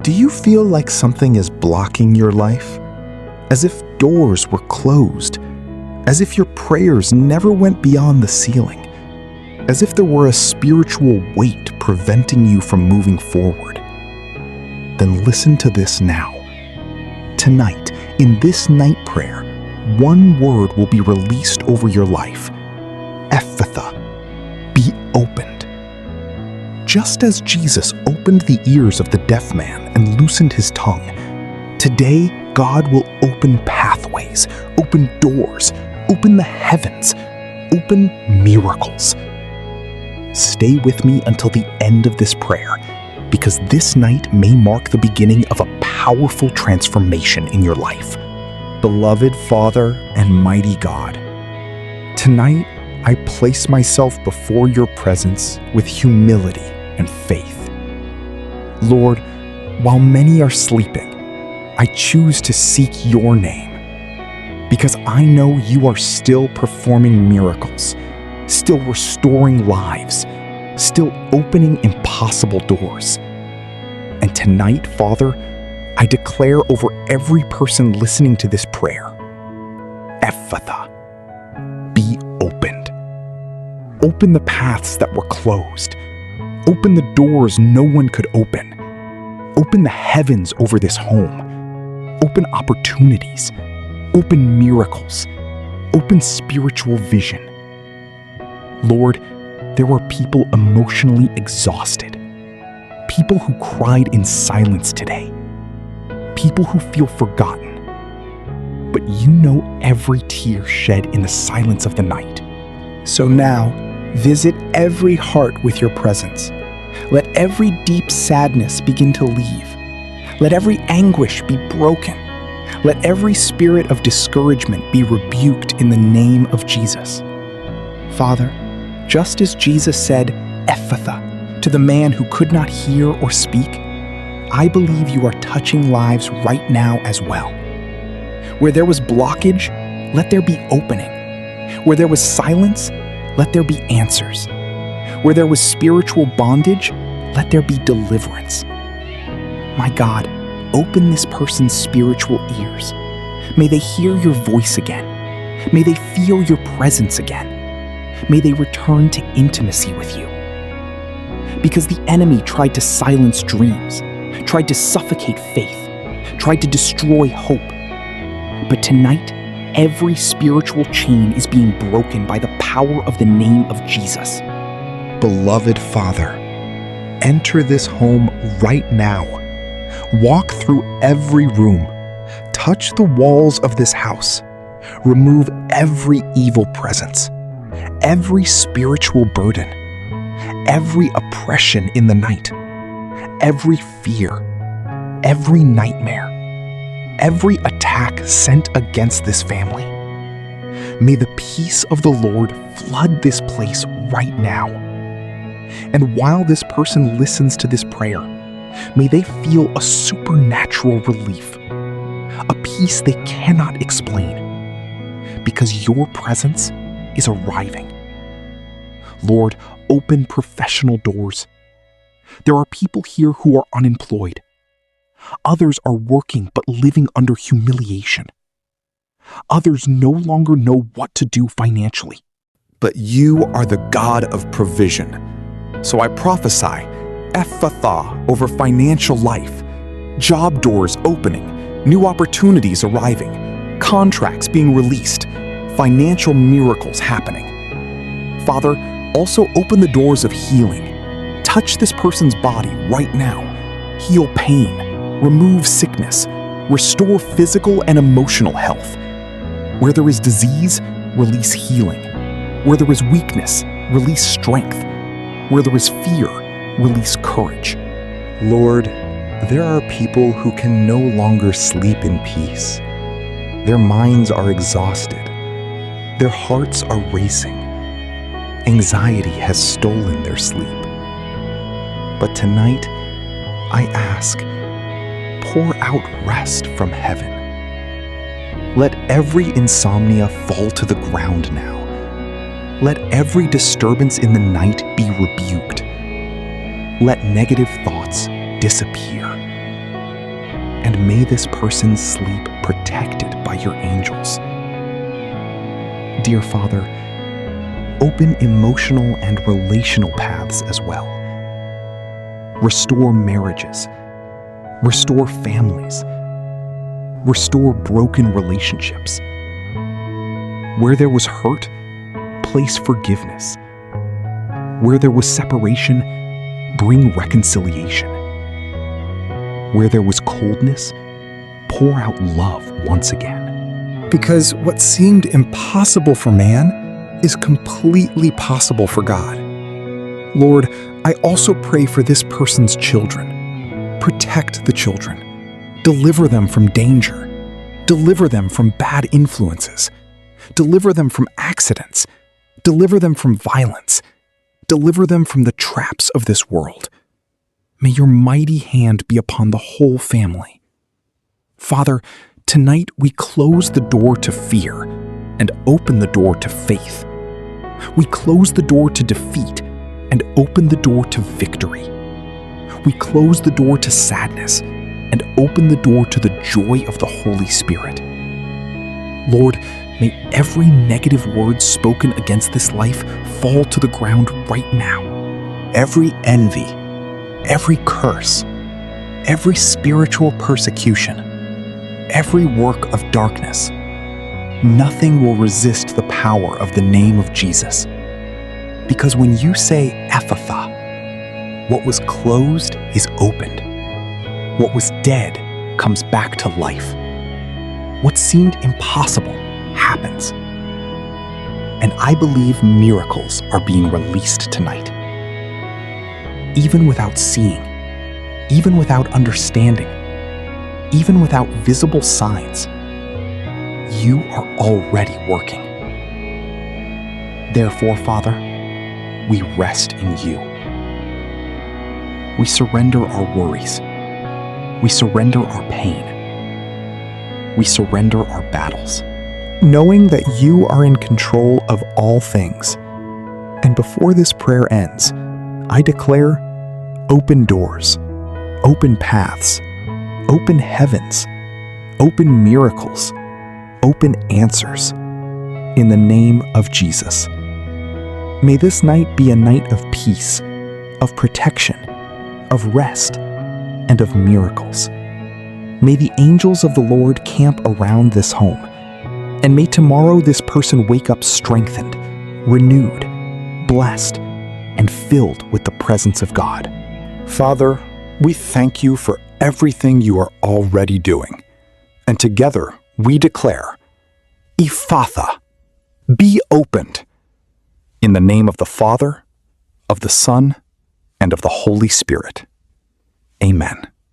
Do you feel like something is blocking your life? As if doors were closed? As if your prayers never went beyond the ceiling? As if there were a spiritual weight preventing you from moving forward? Then listen to this now. Tonight, in this night prayer, one word will be released over your life. Ephphatha, be opened. Just as Jesus opened the ears of the deaf man and loosened his tongue, today God will open pathways, open doors, open the heavens, open miracles. Stay with me until the end of this prayer, because this night may mark the beginning of a powerful transformation in your life. Beloved Father and mighty God, tonight I place myself before your presence with humility and faith. Lord, while many are sleeping, I choose to seek your name, because I know you are still performing miracles, still restoring lives, still opening impossible doors. And tonight, Father, I declare over every person listening to this prayer, Ephphatha, be opened. Open the paths that were closed. Open the doors no one could open. Open the heavens over this home. Open opportunities. Open miracles. Open spiritual vision. Lord, there are people emotionally exhausted. People who cried in silence today. People who feel forgotten. But you know every tear shed in the silence of the night. So now, visit every heart with your presence. Let every deep sadness begin to leave. Let every anguish be broken. Let every spirit of discouragement be rebuked in the name of Jesus. Father, just as Jesus said, Ephphatha, to the man who could not hear or speak, I believe you are touching lives right now as well. Where there was blockage, let there be opening. Where there was silence, let there be answers. Where there was spiritual bondage, let there be deliverance. My God, open this person's spiritual ears. May they hear your voice again. May they feel your presence again. May they return to intimacy with you. Because the enemy tried to silence dreams, tried to suffocate faith, tried to destroy hope. But tonight, every spiritual chain is being broken by the power of the name of Jesus. Beloved Father, enter this home right now. Walk through every room. Touch the walls of this house. Remove every evil presence, every spiritual burden, every oppression in the night, every fear, every nightmare, every attack sent against this family. May the peace of the Lord flood this place right now. And while this person listens to this prayer, may they feel a supernatural relief, a peace they cannot explain, because your presence is arriving. Lord, open professional doors. There are people here who are unemployed. Others are working but living under humiliation. Others no longer know what to do financially. But you are the God of provision. So I prophesy Ephphatha over financial life, job doors opening, new opportunities arriving, contracts being released, financial miracles happening. Father, also open the doors of healing. Touch this person's body right now. Heal pain, remove sickness, restore physical and emotional health. Where there is disease, release healing. Where there is weakness, release strength. Where there is fear, release courage. Lord, there are people who can no longer sleep in peace. Their minds are exhausted. Their hearts are racing. Anxiety has stolen their sleep. But tonight, I ask, pour out rest from heaven. Let every insomnia fall to the ground now. Let every disturbance in the night be rebuked. Let negative thoughts disappear. and may this person sleep protected by your angels. Dear Father, open emotional and relational paths as well. Restore marriages. Restore families. Restore broken relationships. Where there was hurt, place forgiveness. Where there was separation, bring reconciliation. Where there was coldness, pour out love once again. Because what seemed impossible for man is completely possible for God. Lord, I also pray for this person's children. Protect the children. Deliver them from danger. Deliver them from bad influences. Deliver them from accidents. Deliver them from violence. Deliver them from the traps of this world. May your mighty hand be upon the whole family. Father, tonight we close the door to fear and open the door to faith. We close the door to defeat and open the door to victory. We close the door to sadness and open the door to the joy of the Holy Spirit. Lord, may every negative word spoken against this life fall to the ground right now. Every envy, every curse, every spiritual persecution, every work of darkness, nothing will resist the power of the name of Jesus. Because when you say Ephphatha, what was closed is opened. What was dead comes back to life. What seemed impossible happens. And I believe miracles are being released tonight. Even without seeing, even without understanding, even without visible signs, you are already working. Therefore, Father, we rest in you. We surrender our worries. We surrender our pain. We surrender our battles. Knowing that you are in control of all things. And before this prayer ends, I declare open doors, open paths, open heavens, open miracles, open answers. In the name of Jesus. May this night be a night of peace, of protection, of rest, and of miracles. May the angels of the Lord camp around this home, and may tomorrow this person wake up strengthened, renewed, blessed, and filled with the presence of God. Father, we thank you for everything you are already doing. And together we declare, Ephphatha, be opened. In the name of the Father, of the Son, and of the Holy Spirit. Amen.